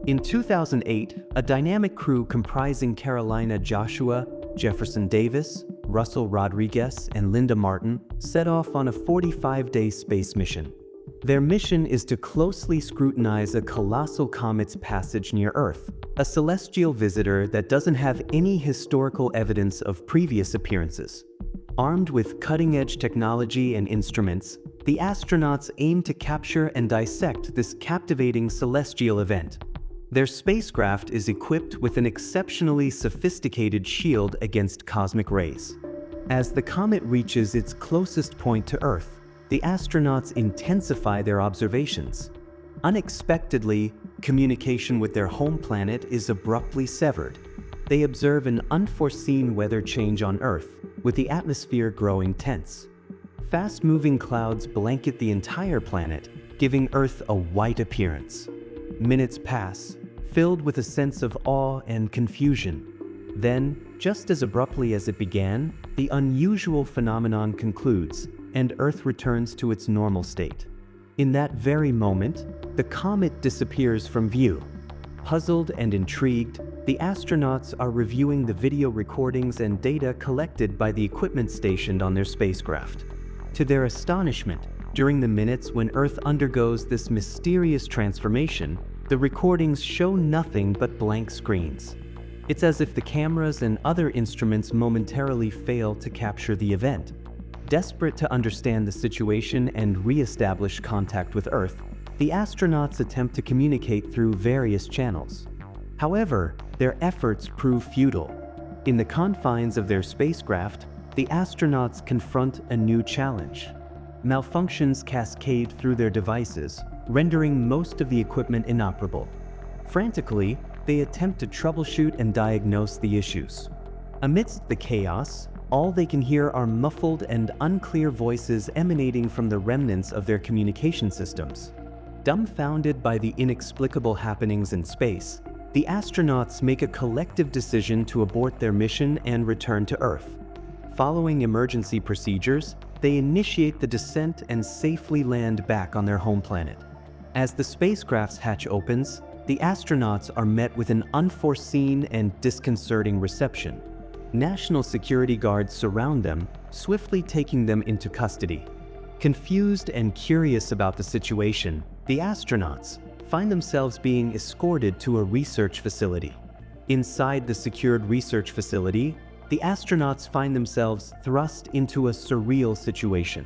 In 2008, a dynamic crew comprising Carolina Joshua, Jefferson Davis, Russell Rodriguez, and Linda Martin set off on a 45-day space mission. Their mission is to closely scrutinize a colossal comet's passage near Earth, a celestial visitor that doesn't have any historical evidence of previous appearances. Armed with cutting-edge technology and instruments, the astronauts aim to capture and dissect this captivating celestial event. Their spacecraft is equipped with an exceptionally sophisticated shield against cosmic rays. As the comet reaches its closest point to Earth, the astronauts intensify their observations. Unexpectedly, communication with their home planet is abruptly severed. They observe an unforeseen weather change on Earth, with the atmosphere growing tense. Fast-moving clouds blanket the entire planet, giving Earth a white appearance. Minutes pass, filled with a sense of awe and confusion. Then, just as abruptly as it began, the unusual phenomenon concludes, and Earth returns to its normal state. In that very moment, the comet disappears from view. Puzzled and intrigued, the astronauts are reviewing the video recordings and data collected by the equipment stationed on their spacecraft. To their astonishment, during the minutes when Earth undergoes this mysterious transformation, the recordings show nothing but blank screens. It's as if the cameras and other instruments momentarily fail to capture the event. Desperate to understand the situation and re-establish contact with Earth, the astronauts attempt to communicate through various channels. However, their efforts prove futile. In the confines of their spacecraft, the astronauts confront a new challenge. Malfunctions cascade through their devices, rendering most of the equipment inoperable. Frantically, they attempt to troubleshoot and diagnose the issues. Amidst the chaos, all they can hear are muffled and unclear voices emanating from the remnants of their communication systems. Dumbfounded by the inexplicable happenings in space, the astronauts make a collective decision to abort their mission and return to Earth. Following emergency procedures, they initiate the descent and safely land back on their home planet. As the spacecraft's hatch opens, the astronauts are met with an unforeseen and disconcerting reception. National security guards surround them, swiftly taking them into custody. Confused and curious about the situation, the astronauts find themselves being escorted to a research facility. Inside the secured research facility, the astronauts find themselves thrust into a surreal situation.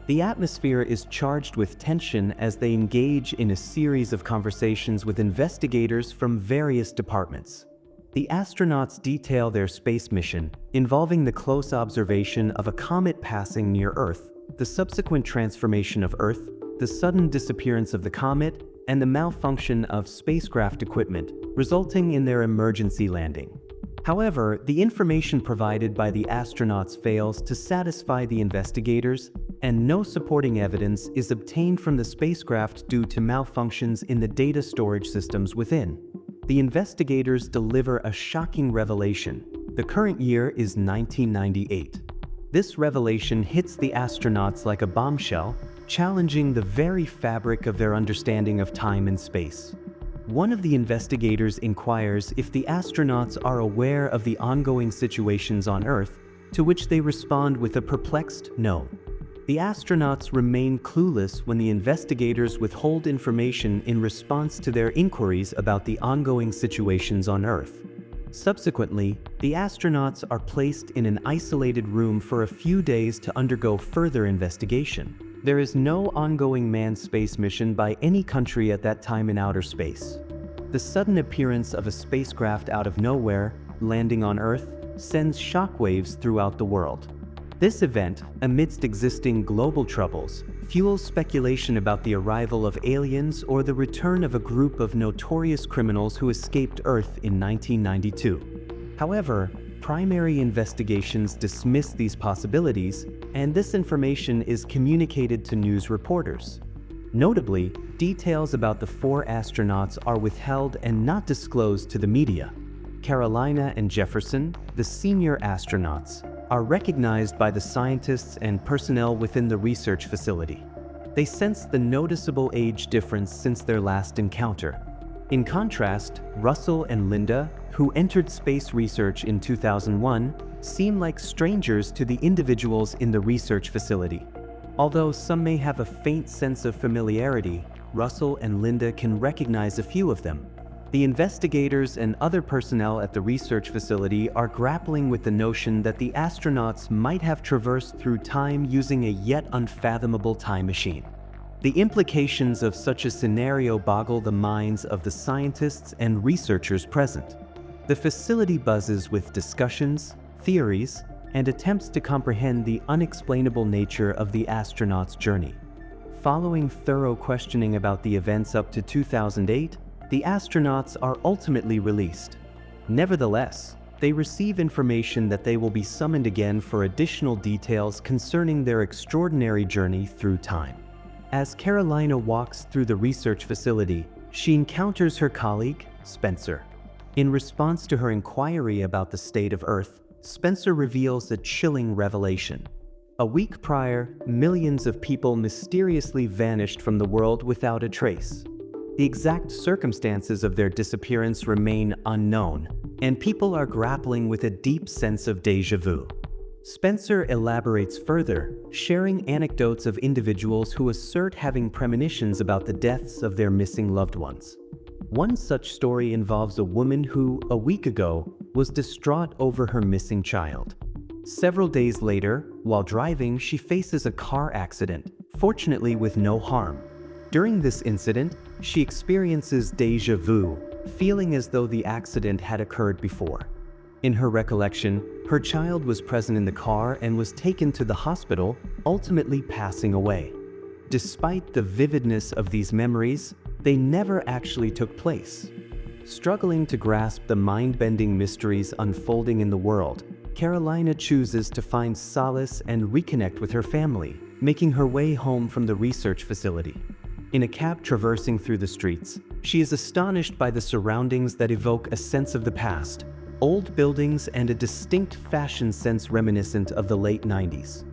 The atmosphere is charged with tension as they engage in a series of conversations with investigators from various departments. The astronauts detail their space mission, involving the close observation of a comet passing near Earth, the subsequent transformation of Earth, the sudden disappearance of the comet, and the malfunction of spacecraft equipment, resulting in their emergency landing. However, the information provided by the astronauts fails to satisfy the investigators, and no supporting evidence is obtained from the spacecraft due to malfunctions in the data storage systems within. The investigators deliver a shocking revelation. The current year is 1998. This revelation hits the astronauts like a bombshell, challenging the very fabric of their understanding of time and space. One of the investigators inquires if the astronauts are aware of the ongoing situations on Earth, to which they respond with a perplexed no. The astronauts remain clueless when the investigators withhold information in response to their inquiries about the ongoing situations on Earth. Subsequently, the astronauts are placed in an isolated room for a few days to undergo further investigation. There is no ongoing manned space mission by any country at that time in outer space. The sudden appearance of a spacecraft out of nowhere, landing on Earth, sends shockwaves throughout the world. This event, amidst existing global troubles, fuels speculation about the arrival of aliens or the return of a group of notorious criminals who escaped Earth in 1992. However, primary investigations dismiss these possibilities, and this information is communicated to news reporters. Notably, details about the 4 astronauts are withheld and not disclosed to the media. Carolina and Jefferson, the senior astronauts, are recognized by the scientists and personnel within the research facility. They sense the noticeable age difference since their last encounter. In contrast, Russell and Linda, who entered space research in 2001, seem like strangers to the individuals in the research facility. Although some may have a faint sense of familiarity, Russell and Linda can recognize a few of them. The investigators and other personnel at the research facility are grappling with the notion that the astronauts might have traversed through time using a yet unfathomable time machine. The implications of such a scenario boggle the minds of the scientists and researchers present. The facility buzzes with discussions, theories, and attempts to comprehend the unexplainable nature of the astronauts' journey. Following thorough questioning about the events up to 2008, the astronauts are ultimately released. Nevertheless, they receive information that they will be summoned again for additional details concerning their extraordinary journey through time. As Carolina walks through the research facility, she encounters her colleague, Spencer. In response to her inquiry about the state of Earth, Spencer reveals a chilling revelation. A week prior, millions of people mysteriously vanished from the world without a trace. The exact circumstances of their disappearance remain unknown, and people are grappling with a deep sense of déjà vu. Spencer elaborates further, sharing anecdotes of individuals who assert having premonitions about the deaths of their missing loved ones. One such story involves a woman who, a week ago, was distraught over her missing child. Several days later, while driving, she faces a car accident, fortunately with no harm. During this incident, she experiences déjà vu, feeling as though the accident had occurred before. In her recollection, her child was present in the car and was taken to the hospital, ultimately passing away. Despite the vividness of these memories, they never actually took place. Struggling to grasp the mind-bending mysteries unfolding in the world, Carolina chooses to find solace and reconnect with her family, making her way home from the research facility. In a cab traversing through the streets, she is astonished by the surroundings that evoke a sense of the past, old buildings and a distinct fashion sense reminiscent of the late 90s.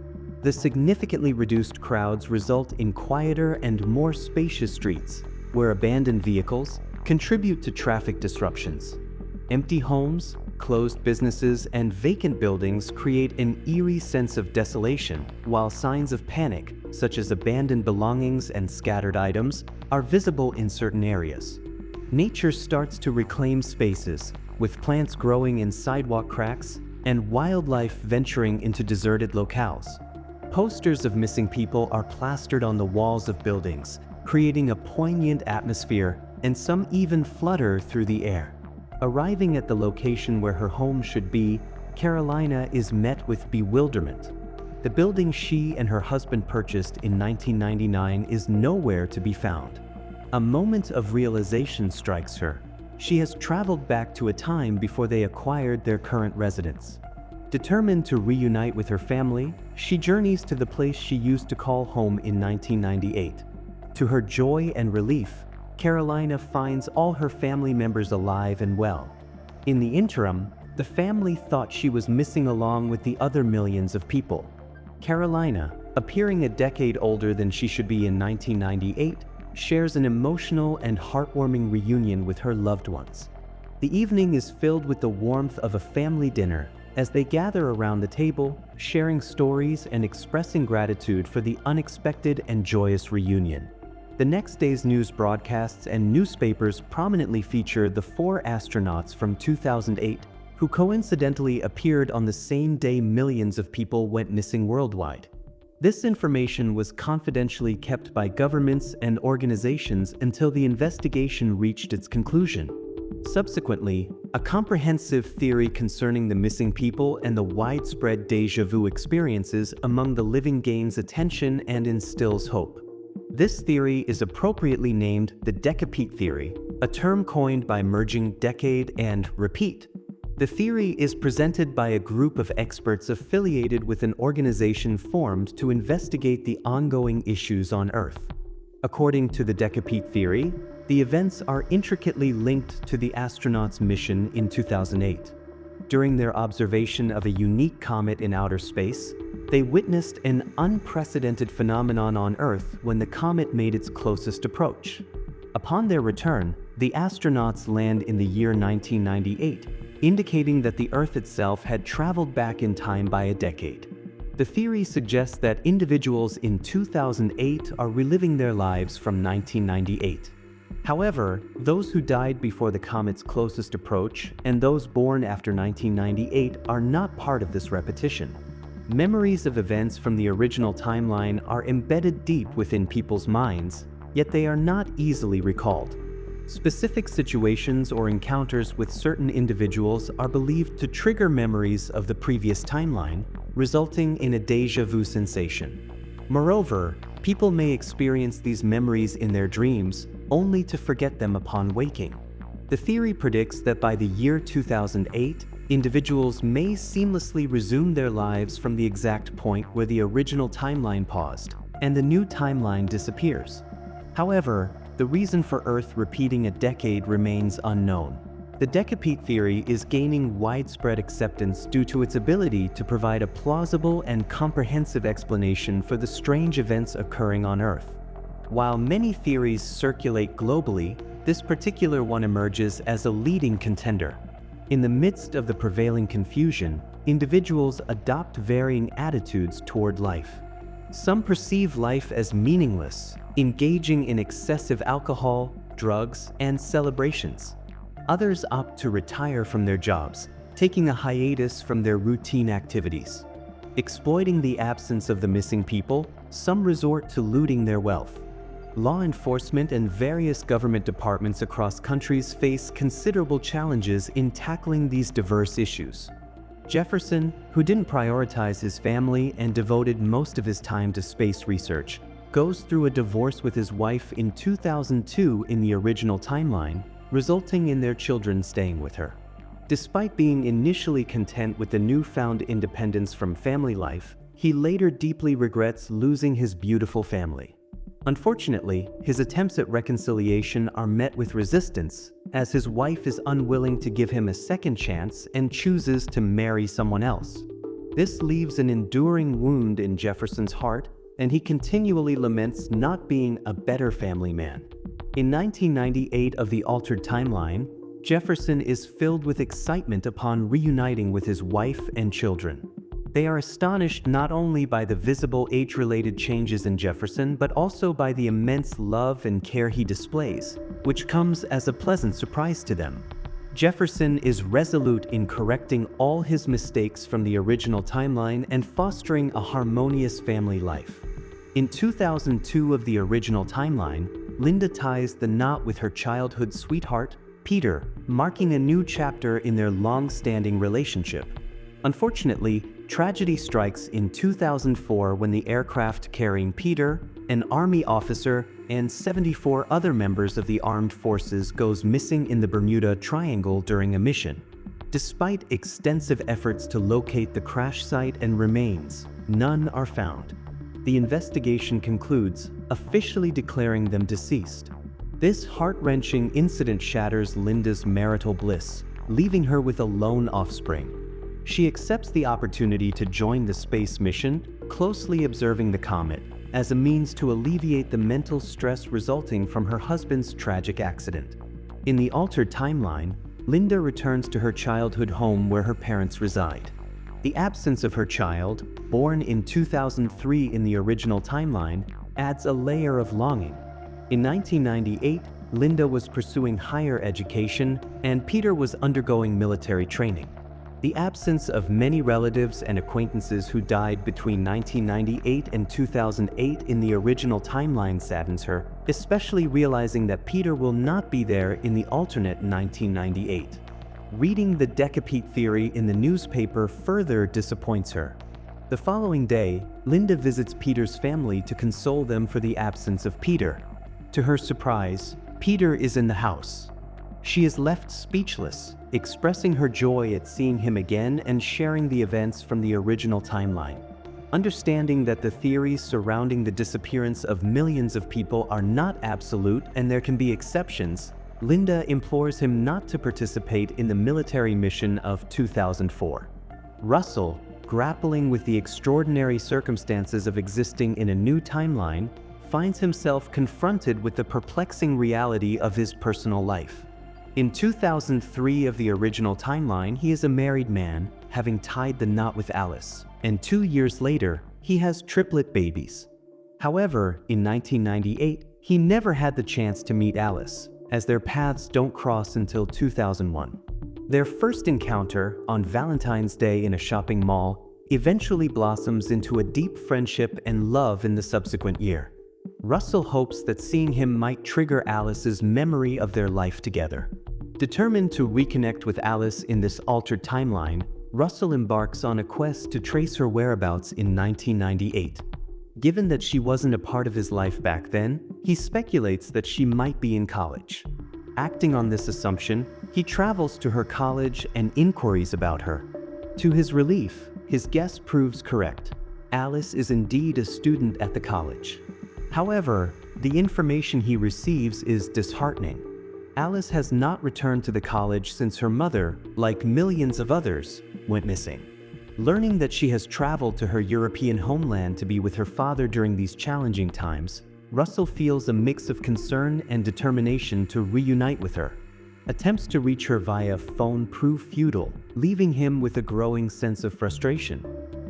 The significantly reduced crowds result in quieter and more spacious streets, where abandoned vehicles contribute to traffic disruptions. Empty homes, closed businesses, and vacant buildings create an eerie sense of desolation, while signs of panic, such as abandoned belongings and scattered items, are visible in certain areas. Nature starts to reclaim spaces, with plants growing in sidewalk cracks and wildlife venturing into deserted locales. Posters of missing people are plastered on the walls of buildings, creating a poignant atmosphere, and some even flutter through the air. Arriving at the location where her home should be, Carolina is met with bewilderment. The building she and her husband purchased in 1999 is nowhere to be found. A moment of realization strikes her. She has traveled back to a time before they acquired their current residence. Determined to reunite with her family, she journeys to the place she used to call home in 1998. To her joy and relief, Carolina finds all her family members alive and well. In the interim, the family thought she was missing along with the other millions of people. Carolina, appearing a decade older than she should be in 1998, shares an emotional and heartwarming reunion with her loved ones. The evening is filled with the warmth of a family dinner as they gather around the table, sharing stories and expressing gratitude for the unexpected and joyous reunion. The next day's news broadcasts and newspapers prominently feature the 4 astronauts from 2008 who coincidentally appeared on the same day millions of people went missing worldwide. This information was confidentially kept by governments and organizations until the investigation reached its conclusion. Subsequently, a comprehensive theory concerning the missing people and the widespread déjà vu experiences among the living gains attention and instills hope. This theory is appropriately named the Decapeat theory, a term coined by merging decade and repeat. The theory is presented by a group of experts affiliated with an organization formed to investigate the ongoing issues on Earth. According to the Decapeat theory, the events are intricately linked to the astronauts' mission in 2008. During their observation of a unique comet in outer space, they witnessed an unprecedented phenomenon on Earth when the comet made its closest approach. Upon their return, The astronauts land in the year 1998, indicating that the Earth itself had traveled back in time by a decade. The theory suggests that individuals in 2008 are reliving their lives from 1998. However, those who died before the comet's closest approach and those born after 1998 are not part of this repetition. Memories of events from the original timeline are embedded deep within people's minds, yet they are not easily recalled. Specific situations or encounters with certain individuals are believed to trigger memories of the previous timeline, resulting in a déjà vu sensation. Moreover, people may experience these memories in their dreams, only to forget them upon waking. The theory predicts that by the year 2008, individuals may seamlessly resume their lives from the exact point where the original timeline paused, and the new timeline disappears. However, the reason for Earth repeating a decade remains unknown. The Decapeat theory is gaining widespread acceptance due to its ability to provide a plausible and comprehensive explanation for the strange events occurring on Earth. While many theories circulate globally, this particular one emerges as a leading contender. In the midst of the prevailing confusion, individuals adopt varying attitudes toward life. Some perceive life as meaningless, engaging in excessive alcohol, drugs, and celebrations. Others opt to retire from their jobs, taking a hiatus from their routine activities. Exploiting the absence of the missing people, some resort to looting their wealth. Law enforcement and various government departments across countries face considerable challenges in tackling these diverse issues. Jefferson, who didn't prioritize his family and devoted most of his time to space research, goes through a divorce with his wife in 2002 in the original timeline, resulting in their children staying with her. Despite being initially content with the newfound independence from family life, he later deeply regrets losing his beautiful family. Unfortunately, his attempts at reconciliation are met with resistance, as his wife is unwilling to give him a second chance and chooses to marry someone else. This leaves an enduring wound in Jefferson's heart, and he continually laments not being a better family man. In 1998 of the altered timeline, Jefferson is filled with excitement upon reuniting with his wife and children. They are astonished not only by the visible age-related changes in Jefferson, but also by the immense love and care he displays, which comes as a pleasant surprise to them. Jefferson is resolute in correcting all his mistakes from the original timeline and fostering a harmonious family life. In 2002 of the original timeline, Linda ties the knot with her childhood sweetheart, Peter, marking a new chapter in their long-standing relationship. Unfortunately, tragedy strikes in 2004 when the aircraft carrying Peter, an Army officer, and 74 other members of the armed forces goes missing in the Bermuda Triangle during a mission. Despite extensive efforts to locate the crash site and remains, none are found. The investigation concludes, officially declaring them deceased. This heart-wrenching incident shatters Linda's marital bliss, leaving her with a lone offspring. She accepts the opportunity to join the space mission, closely observing the comet, as a means to alleviate the mental stress resulting from her husband's tragic accident. In the altered timeline, Linda returns to her childhood home where her parents reside. The absence of her child, born in 2003 in the original timeline, adds a layer of longing. In 1998, Linda was pursuing higher education, and Peter was undergoing military training. The absence of many relatives and acquaintances who died between 1998 and 2008 in the original timeline saddens her, especially realizing that Peter will not be there in the alternate 1998. Reading the Decapeat theory in the newspaper further disappoints her. The following day, Linda visits Peter's family to console them for the absence of Peter. To her surprise, Peter is in the house. She is left speechless, expressing her joy at seeing him again and sharing the events from the original timeline. Understanding that the theories surrounding the disappearance of millions of people are not absolute and there can be exceptions, Linda implores him not to participate in the military mission of 2004. Russell, grappling with the extraordinary circumstances of existing in a new timeline, finds himself confronted with the perplexing reality of his personal life. In 2003 of the original timeline, he is a married man, having tied the knot with Alice, and 2 years later, he has triplet babies. However, in 1998, he never had the chance to meet Alice, as their paths don't cross until 2001. Their first encounter, on Valentine's Day in a shopping mall, eventually blossoms into a deep friendship and love in the subsequent year. Russell hopes that seeing him might trigger Alice's memory of their life together. Determined to reconnect with Alice in this altered timeline, Russell embarks on a quest to trace her whereabouts in 1998. Given that she wasn't a part of his life back then, he speculates that she might be in college. Acting on this assumption, he travels to her college and inquiries about her. To his relief, his guess proves correct. Alice is indeed a student at the college. However, the information he receives is disheartening. Alice has not returned to the college since her mother, like millions of others, went missing. Learning that she has traveled to her European homeland to be with her father during these challenging times, Russell feels a mix of concern and determination to reunite with her. Attempts to reach her via phone prove futile, leaving him with a growing sense of frustration.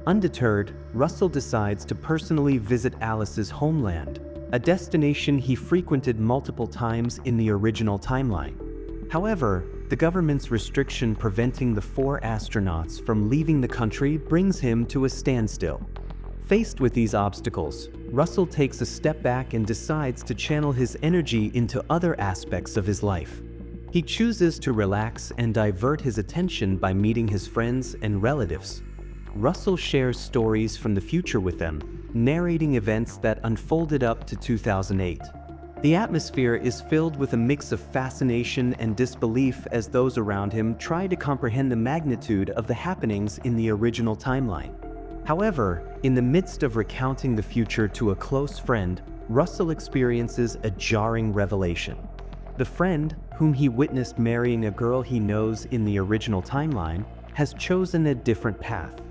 Undeterred, Russell decides to personally visit Alice's homeland, a destination he frequented multiple times in the original timeline. However, the government's restriction preventing the 4 astronauts from leaving the country brings him to a standstill. Faced with these obstacles, Russell takes a step back and decides to channel his energy into other aspects of his life. He chooses to relax and divert his attention by meeting his friends and relatives. Russell shares stories from the future with them, narrating events that unfolded up to 2008. The atmosphere is filled with a mix of fascination and disbelief as those around him try to comprehend the magnitude of the happenings in the original timeline. However, in the midst of recounting the future to a close friend, Russell experiences a jarring revelation. The friend, whom he witnessed marrying a girl he knows in the original timeline, has chosen a different path.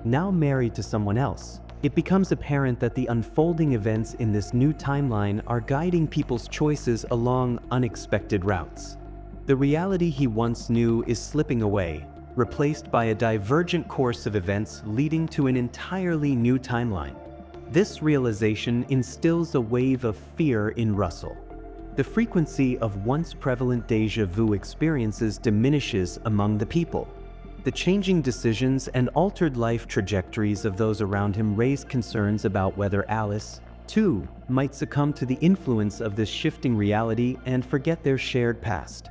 Now married to someone else, it becomes apparent that the unfolding events in this new timeline are guiding people's choices along unexpected routes. The reality he once knew is slipping away, replaced by a divergent course of events leading to an entirely new timeline. This realization instills a wave of fear in Russell. The frequency of once prevalent déjà vu experiences diminishes among the people. The changing decisions and altered life trajectories of those around him raise concerns about whether Alice, too, might succumb to the influence of this shifting reality and forget their shared past.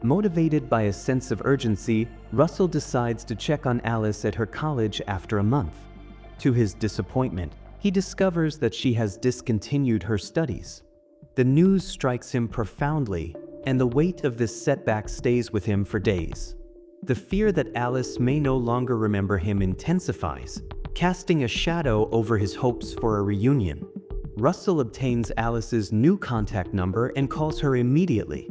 Motivated by a sense of urgency, Russell decides to check on Alice at her college after a month. To his disappointment, he discovers that she has discontinued her studies. The news strikes him profoundly, and the weight of this setback stays with him for days. The fear that Alice may no longer remember him intensifies, casting a shadow over his hopes for a reunion. Russell obtains Alice's new contact number and calls her immediately.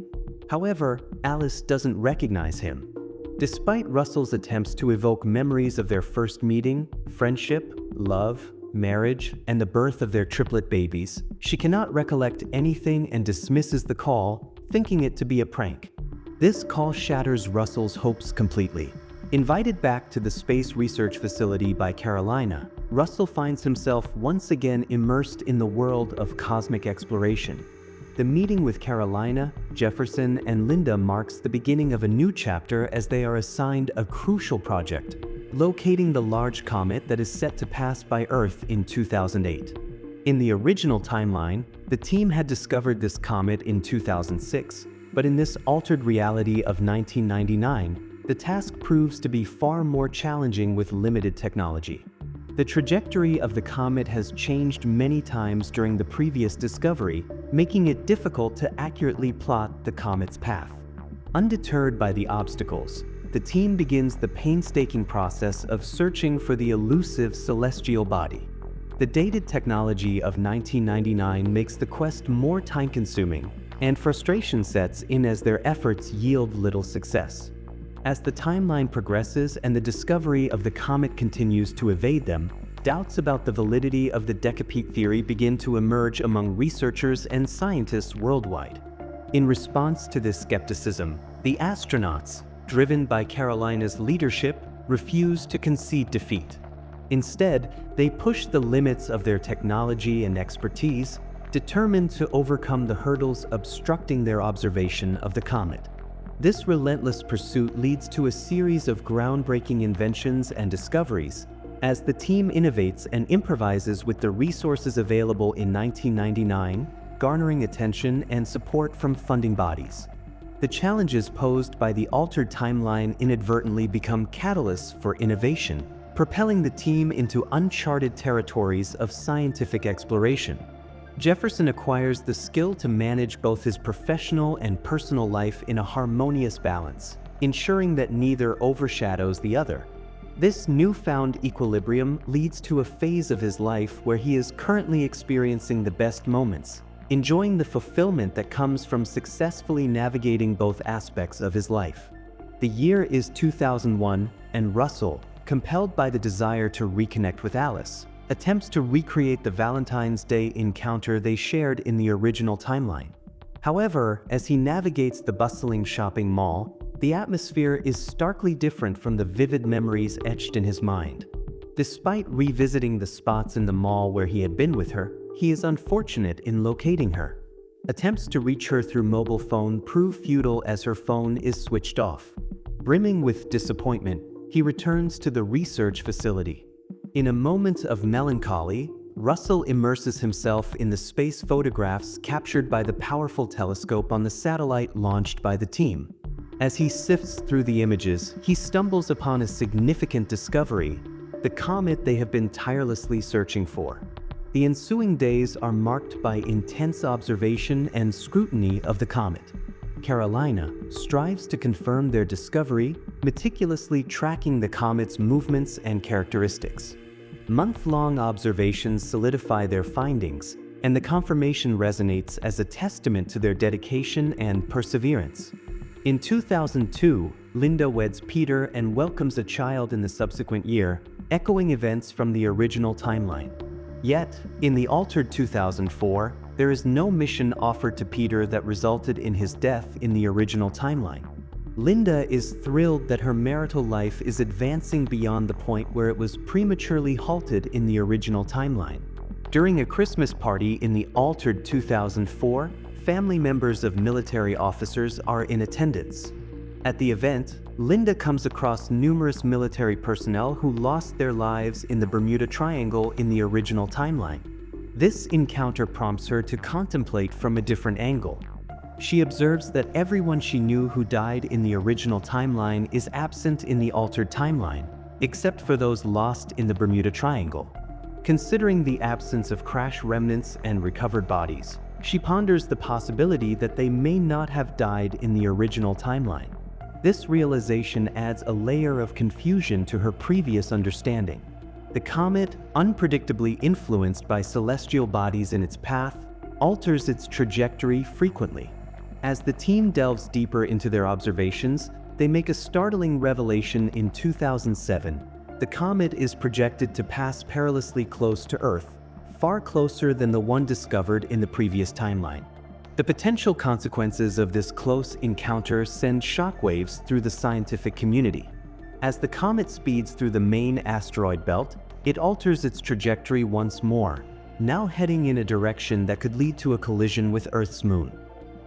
However, Alice doesn't recognize him. Despite Russell's attempts to evoke memories of their first meeting, friendship, love, marriage, and the birth of their triplet babies, she cannot recollect anything and dismisses the call, thinking it to be a prank. This call shatters Russell's hopes completely. Invited back to the space research facility by Carolina, Russell finds himself once again immersed in the world of cosmic exploration. The meeting with Carolina, Jefferson, and Linda marks the beginning of a new chapter as they are assigned a crucial project, locating the large comet that is set to pass by Earth in 2008. In the original timeline, the team had discovered this comet in 2006, but in this altered reality of 1999, the task proves to be far more challenging with limited technology. The trajectory of the comet has changed many times during the previous discovery, making it difficult to accurately plot the comet's path. Undeterred by the obstacles, the team begins the painstaking process of searching for the elusive celestial body. The dated technology of 1999 makes the quest more time-consuming, and frustration sets in as their efforts yield little success. As the timeline progresses and the discovery of the comet continues to evade them, doubts about the validity of the Decapeat theory begin to emerge among researchers and scientists worldwide. In response to this skepticism, the astronauts, driven by Carolina's leadership, refused to concede defeat. Instead, they pushed the limits of their technology and expertise, determined to overcome the hurdles obstructing their observation of the comet. This relentless pursuit leads to a series of groundbreaking inventions and discoveries, as the team innovates and improvises with the resources available in 1999, garnering attention and support from funding bodies. The challenges posed by the altered timeline inadvertently become catalysts for innovation, propelling the team into uncharted territories of scientific exploration. Jefferson acquires the skill to manage both his professional and personal life in a harmonious balance, ensuring that neither overshadows the other. This newfound equilibrium leads to a phase of his life where he is currently experiencing the best moments, enjoying the fulfillment that comes from successfully navigating both aspects of his life. The year is 2001, and Russell, compelled by the desire to reconnect with Alice, attempts to recreate the Valentine's Day encounter they shared in the original timeline. However, as he navigates the bustling shopping mall, the atmosphere is starkly different from the vivid memories etched in his mind. Despite revisiting the spots in the mall where he had been with her, he is unfortunate in locating her. Attempts to reach her through mobile phone prove futile as her phone is switched off. Brimming with disappointment, he returns to the research facility. In a moment of melancholy, Russell immerses himself in the space photographs captured by the powerful telescope on the satellite launched by the team. As he sifts through the images, he stumbles upon a significant discovery: the comet they have been tirelessly searching for. The ensuing days are marked by intense observation and scrutiny of the comet. Carolina strives to confirm their discovery, meticulously tracking the comet's movements and characteristics. Month-long observations solidify their findings, and the confirmation resonates as a testament to their dedication and perseverance. In 2002, Linda weds Peter and welcomes a child in the subsequent year, echoing events from the original timeline. Yet, in the altered 2004, there is no mission offered to Peter that resulted in his death in the original timeline. Linda is thrilled that her marital life is advancing beyond the point where it was prematurely halted in the original timeline. During a Christmas party in the altered 2004, family members of military officers are in attendance. At the event, Linda comes across numerous military personnel who lost their lives in the Bermuda Triangle in the original timeline. This encounter prompts her to contemplate from a different angle. She observes that everyone she knew who died in the original timeline is absent in the altered timeline, except for those lost in the Bermuda Triangle. Considering the absence of crash remnants and recovered bodies, she ponders the possibility that they may not have died in the original timeline. This realization adds a layer of confusion to her previous understanding. The comet, unpredictably influenced by celestial bodies in its path, alters its trajectory frequently. As the team delves deeper into their observations, they make a startling revelation in 2007. The comet is projected to pass perilously close to Earth, far closer than the one discovered in the previous timeline. The potential consequences of this close encounter send shockwaves through the scientific community. As the comet speeds through the main asteroid belt, it alters its trajectory once more, now heading in a direction that could lead to a collision with Earth's moon.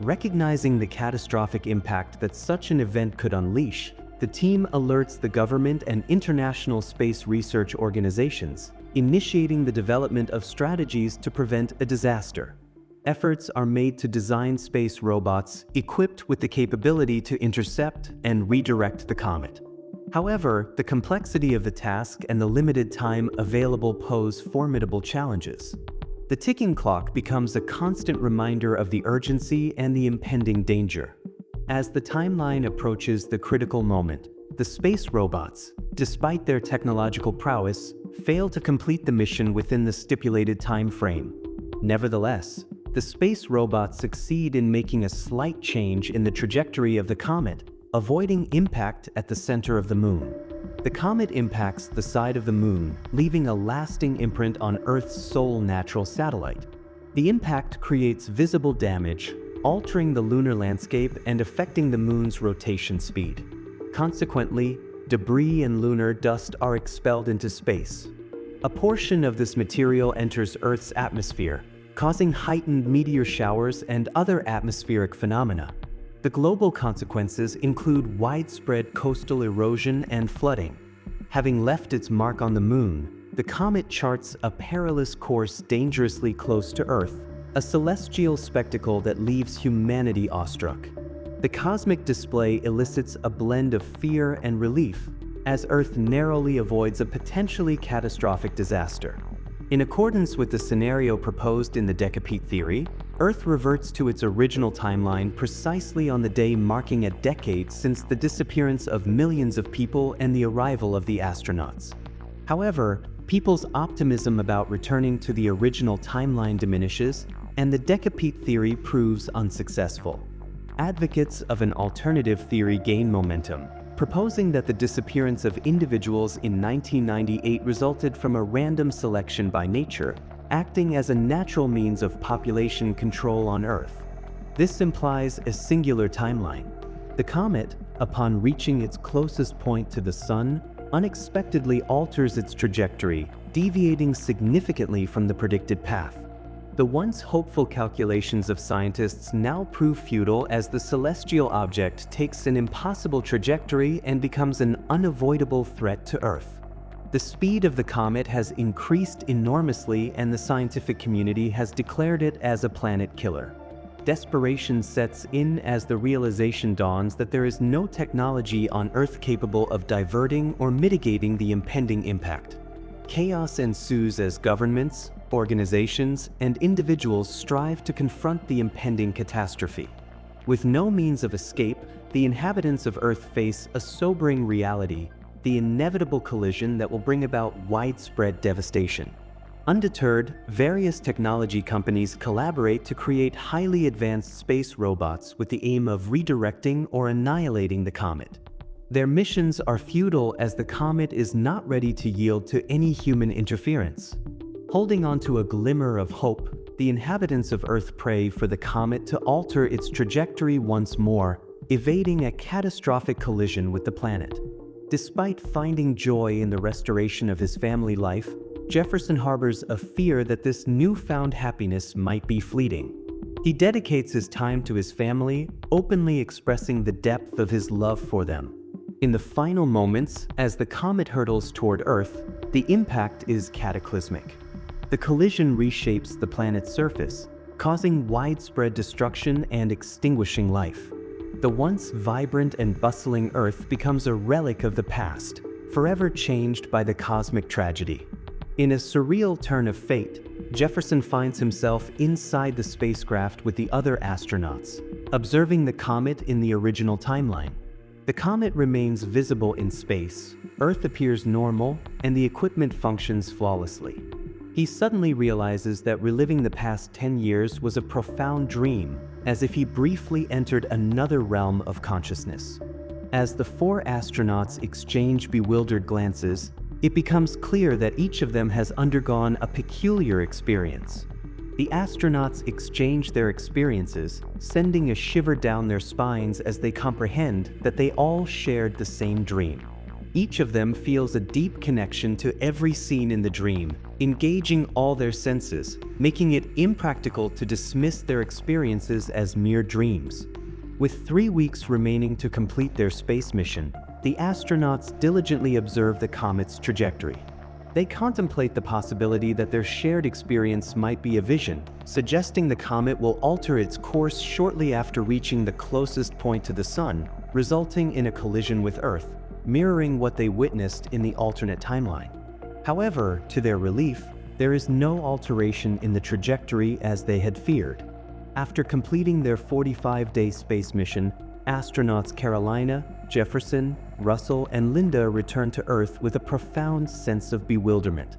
Recognizing the catastrophic impact that such an event could unleash, the team alerts the government and international space research organizations, initiating the development of strategies to prevent a disaster. Efforts are made to design space robots equipped with the capability to intercept and redirect the comet. However, the complexity of the task and the limited time available pose formidable challenges. The ticking clock becomes a constant reminder of the urgency and the impending danger. As the timeline approaches the critical moment, the space robots, despite their technological prowess, fail to complete the mission within the stipulated time frame. Nevertheless, the space robots succeed in making a slight change in the trajectory of the comet, avoiding impact at the center of the moon. The comet impacts the side of the Moon, leaving a lasting imprint on Earth's sole natural satellite. The impact creates visible damage, altering the lunar landscape and affecting the Moon's rotation speed. Consequently, debris and lunar dust are expelled into space. A portion of this material enters Earth's atmosphere, causing heightened meteor showers and other atmospheric phenomena. The global consequences include widespread coastal erosion and flooding. Having left its mark on the Moon, the comet charts a perilous course dangerously close to Earth, a celestial spectacle that leaves humanity awestruck. The cosmic display elicits a blend of fear and relief, as Earth narrowly avoids a potentially catastrophic disaster. In accordance with the scenario proposed in the Decapeat theory, Earth reverts to its original timeline precisely on the day marking a decade since the disappearance of millions of people and the arrival of the astronauts. However, people's optimism about returning to the original timeline diminishes, and the Decapeat theory proves unsuccessful. Advocates of an alternative theory gain momentum, proposing that the disappearance of individuals in 1998 resulted from a random selection by nature, acting as a natural means of population control on Earth. This implies a singular timeline. The comet, upon reaching its closest point to the Sun, unexpectedly alters its trajectory, deviating significantly from the predicted path. The once hopeful calculations of scientists now prove futile as the celestial object takes an impossible trajectory and becomes an unavoidable threat to Earth. The speed of the comet has increased enormously, and the scientific community has declared it as a planet killer. Desperation sets in as the realization dawns that there is no technology on Earth capable of diverting or mitigating the impending impact. Chaos ensues as governments, organizations, and individuals strive to confront the impending catastrophe. With no means of escape, the inhabitants of Earth face a sobering reality: the inevitable collision that will bring about widespread devastation. Undeterred, various technology companies collaborate to create highly advanced space robots with the aim of redirecting or annihilating the comet. Their missions are futile as the comet is not ready to yield to any human interference. Holding on to a glimmer of hope, the inhabitants of Earth pray for the comet to alter its trajectory once more, evading a catastrophic collision with the planet. Despite finding joy in the restoration of his family life, Jefferson harbors a fear that this newfound happiness might be fleeting. He dedicates his time to his family, openly expressing the depth of his love for them. In the final moments, as the comet hurtles toward Earth, the impact is cataclysmic. The collision reshapes the planet's surface, causing widespread destruction and extinguishing life. The once vibrant and bustling Earth becomes a relic of the past, forever changed by the cosmic tragedy. In a surreal turn of fate, Jefferson finds himself inside the spacecraft with the other astronauts, observing the comet in the original timeline. The comet remains visible in space, Earth appears normal, and the equipment functions flawlessly. He suddenly realizes that reliving the past 10 years was a profound dream, as if he briefly entered another realm of consciousness. As the four astronauts exchange bewildered glances, it becomes clear that each of them has undergone a peculiar experience. The astronauts exchange their experiences, sending a shiver down their spines as they comprehend that they all shared the same dream. Each of them feels a deep connection to every scene in the dream, engaging all their senses, making it impractical to dismiss their experiences as mere dreams. With 3 weeks remaining to complete their space mission, the astronauts diligently observe the comet's trajectory. They contemplate the possibility that their shared experience might be a vision, suggesting the comet will alter its course shortly after reaching the closest point to the Sun, resulting in a collision with Earth, mirroring what they witnessed in the alternate timeline. However, to their relief, there is no alteration in the trajectory as they had feared. After completing their 45-day space mission, astronauts Carolina, Jefferson, Russell, and Linda return to Earth with a profound sense of bewilderment.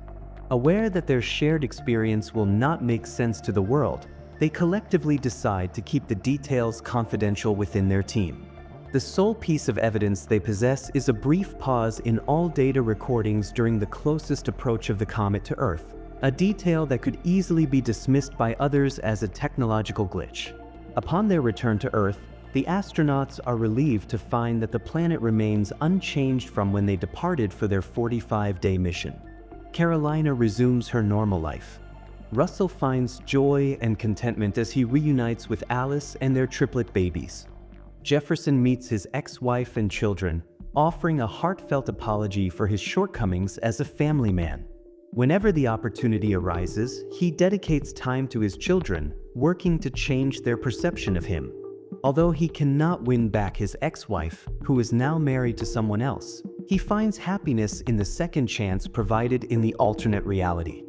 Aware that their shared experience will not make sense to the world, they collectively decide to keep the details confidential within their team. The sole piece of evidence they possess is a brief pause in all data recordings during the closest approach of the comet to Earth, a detail that could easily be dismissed by others as a technological glitch. Upon their return to Earth, the astronauts are relieved to find that the planet remains unchanged from when they departed for their 45-day mission. Carolina resumes her normal life. Russell finds joy and contentment as he reunites with Alice and their triplet babies. Jefferson meets his ex-wife and children, offering a heartfelt apology for his shortcomings as a family man. Whenever the opportunity arises, he dedicates time to his children, working to change their perception of him. Although he cannot win back his ex-wife, who is now married to someone else, he finds happiness in the second chance provided in the alternate reality.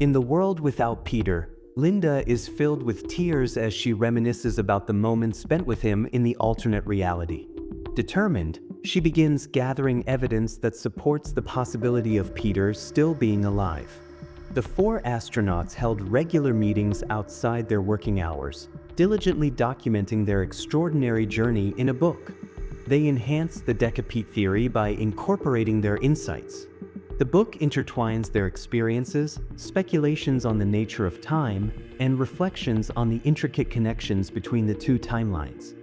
In the world without Peter, Linda is filled with tears as she reminisces about the moments spent with him in the alternate reality. Determined, she begins gathering evidence that supports the possibility of Peter still being alive. The 4 astronauts held regular meetings outside their working hours, diligently documenting their extraordinary journey in a book. They enhanced the Decapeat theory by incorporating their insights. The book intertwines their experiences, speculations on the nature of time, and reflections on the intricate connections between the 2 timelines.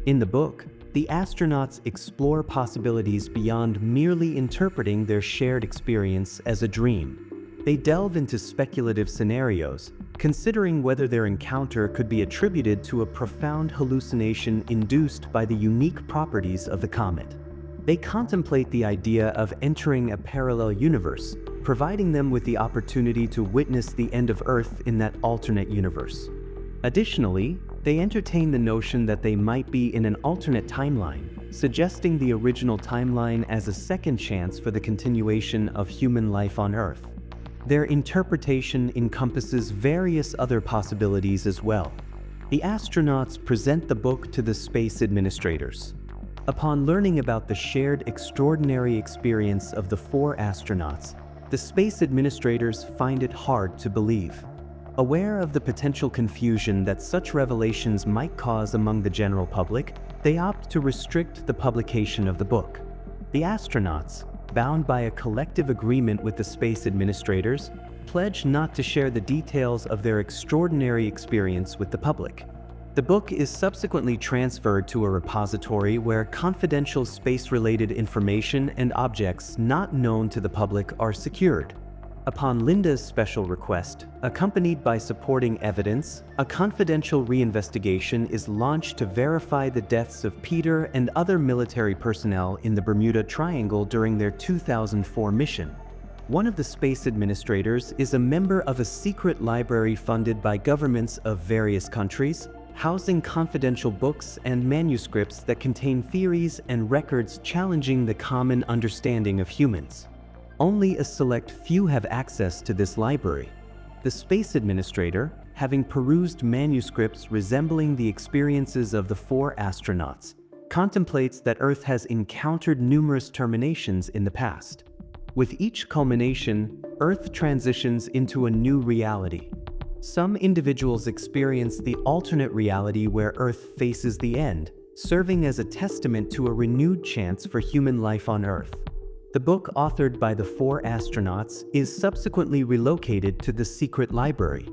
In the book, the astronauts explore possibilities beyond merely interpreting their shared experience as a dream. They delve into speculative scenarios, considering whether their encounter could be attributed to a profound hallucination induced by the unique properties of the comet. They contemplate the idea of entering a parallel universe, providing them with the opportunity to witness the end of Earth in that alternate universe. Additionally, they entertain the notion that they might be in an alternate timeline, suggesting the original timeline as a second chance for the continuation of human life on Earth. Their interpretation encompasses various other possibilities as well. The astronauts present the book to the space administrators. Upon learning about the shared extraordinary experience of the 4 astronauts, the space administrators find it hard to believe. Aware of the potential confusion that such revelations might cause among the general public, they opt to restrict the publication of the book. The astronauts, bound by a collective agreement with the space administrators, pledge not to share the details of their extraordinary experience with the public. The book is subsequently transferred to a repository where confidential space-related information and objects not known to the public are secured. Upon Linda's special request, accompanied by supporting evidence, a confidential reinvestigation is launched to verify the deaths of Peter and other military personnel in the Bermuda Triangle during their 2004 mission. One of the space administrators is a member of a secret library funded by governments of various countries, housing confidential books and manuscripts that contain theories and records challenging the common understanding of humans. Only a select few have access to this library. The space administrator, having perused manuscripts resembling the experiences of the 4 astronauts, contemplates that Earth has encountered numerous terminations in the past. With each culmination, Earth transitions into a new reality. Some individuals experience the alternate reality where Earth faces the end, serving as a testament to a renewed chance for human life on Earth. The book, authored by the 4 astronauts, is subsequently relocated to the secret library.